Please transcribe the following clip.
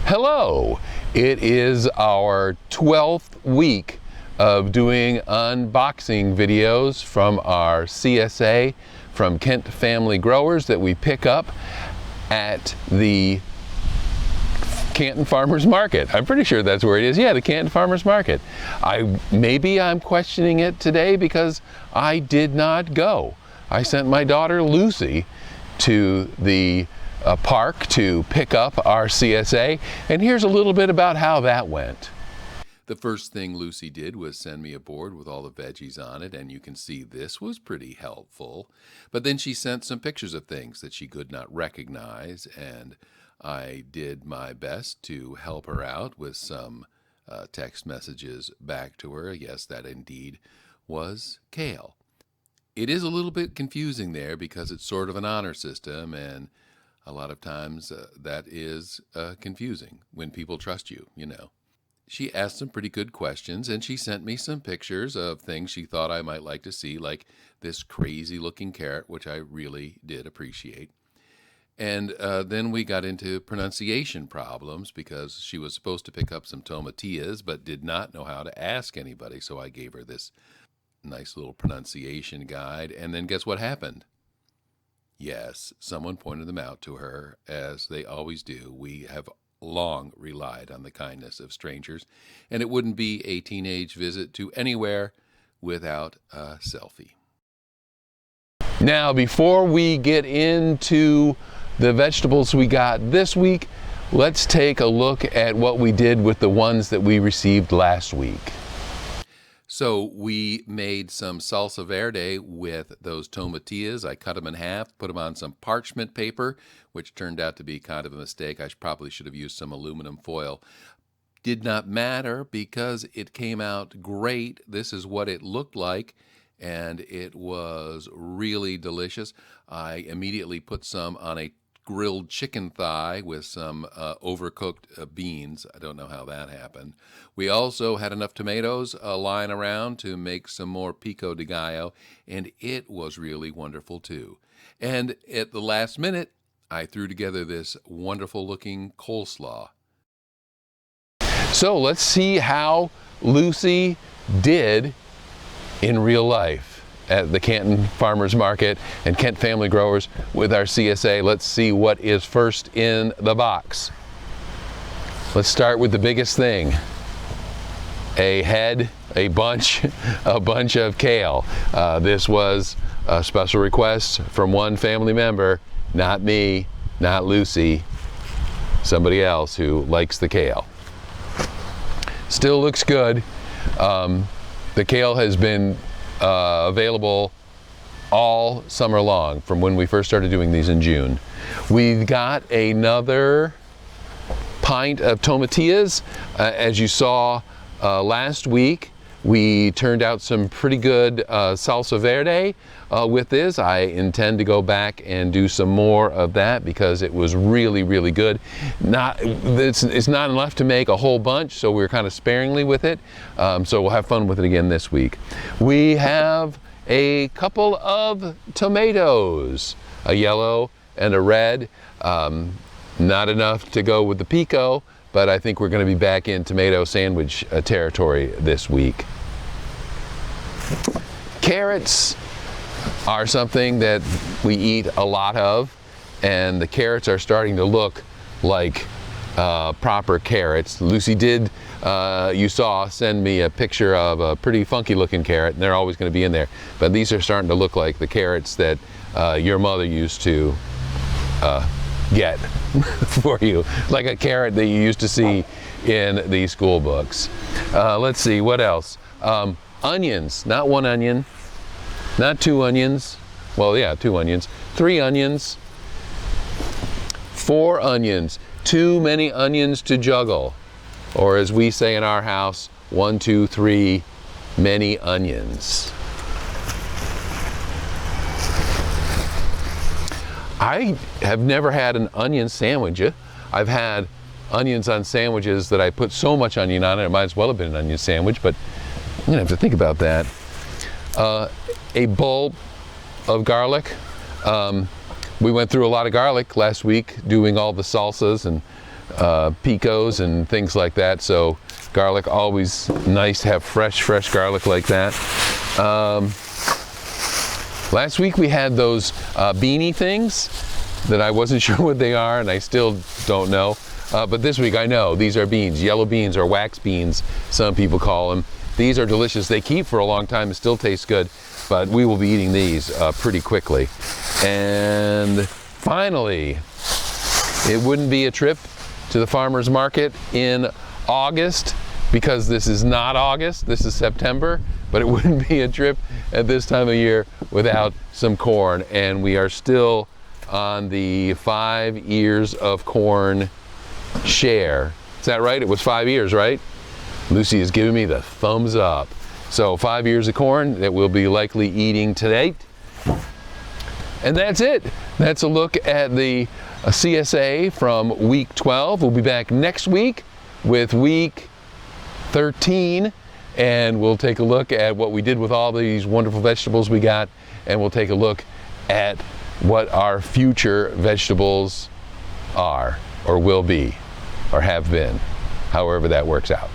Hello! It is our 12th week of doing unboxing videos from our CSA from Kent Family Growers that we pick up at the Canton Farmers Market. I'm pretty sure that's where it is. Yeah, the Canton Farmers Market. Maybe I'm questioning it today because I did not go. I sent my daughter Lucy to the park to pick up our CSA, and here's a little bit about how that went. The first thing Lucy did was send me a board with all the veggies on it, and you can see this was pretty helpful. But then she sent some pictures of things that she could not recognize, and I did my best to help her out with some text messages back to her. Yes, that indeed was kale. It is a little bit confusing there because it's sort of an honor system, and a lot of times that is confusing when people trust you, you know. She asked some pretty good questions, and she sent me some pictures of things she thought I might like to see, like this crazy looking carrot, which I really did appreciate. And then we got into pronunciation problems because she was supposed to pick up some tomatillas but did not know how to ask anybody, so I gave her this nice little pronunciation guide. And then guess what happened? Yes, someone pointed them out to her, as they always do. We have long relied on the kindness of strangers, and it wouldn't be a teenage visit to anywhere without a selfie. Now, before we get into the vegetables we got this week, let's take a look at what we did with the ones that we received last week. So we made some salsa verde with those tomatillas. I cut them in half, put them on some parchment paper, which turned out to be kind of a mistake. I probably should have used some aluminum foil. Did not matter because it came out great. This is what it looked like, and it was really delicious. I immediately put some on a grilled chicken thigh with some overcooked beans. I don't know how that happened. We also had enough tomatoes lying around to make some more pico de gallo, and it was really wonderful too. And at the last minute, I threw together this wonderful looking coleslaw. So let's see how Lucy did in real life at the Canton Farmers Market and Kent Family Growers with our CSA. Let's see what is first in the box. Let's start with the biggest thing. A bunch of kale. This was a special request from one family member, not me, not Lucy, somebody else who likes the kale. Still looks good. The kale has been available all summer long from when we first started doing these in June. We got another pint of tomatillas. As you saw last week, we turned out some pretty good salsa verde with this. I intend to go back and do some more of that because it was really, really good. It's not enough to make a whole bunch, so we're kind of sparingly with it. So we'll have fun with it again this week. We have a couple of tomatoes, a yellow and a red. Not enough to go with the pico, but I think we're going to be back in tomato sandwich territory this week. Carrots are something that we eat a lot of, and the carrots are starting to look like proper carrots. Lucy did, you saw, send me a picture of a pretty funky looking carrot, and they're always going to be in there. But these are starting to look like the carrots that your mother used to get for you, like a carrot that you used to see in the school books. Let's see, what else? Onions, not one onion, not two onions. Well, yeah, 2 onions. 3 onions. 4 onions. Too many onions to juggle. Or as we say in our house, 1, 2, 3, many onions. I have never had an onion sandwich. I've had onions on sandwiches that I put so much onion on it, it might as well have been an onion sandwich, but I'm gonna have to think about that. A bulb of garlic. We went through a lot of garlic last week doing all the salsas and picos and things like that. So garlic, always nice to have fresh garlic like that. Last week we had those beanie things that I wasn't sure what they are, and I still don't know. But this week I know these are beans, yellow beans or wax beans, some people call them. These are delicious. They keep for a long time and still taste good, but we will be eating these pretty quickly. And finally, it wouldn't be a trip to the farmer's market in August, because this is not August, this is September, but it wouldn't be a trip at this time of year without some corn. And we are still on the 5 ears of corn share. Is that right? It was 5 years, right? Lucy is giving me the thumbs up. So 5 ears of corn that we'll be likely eating today. And that's it. That's a look at the CSA from week 12. We'll be back next week with week 13, and we'll take a look at what we did with all these wonderful vegetables we got, and we'll take a look at what our future vegetables are, or will be, or have been, however that works out.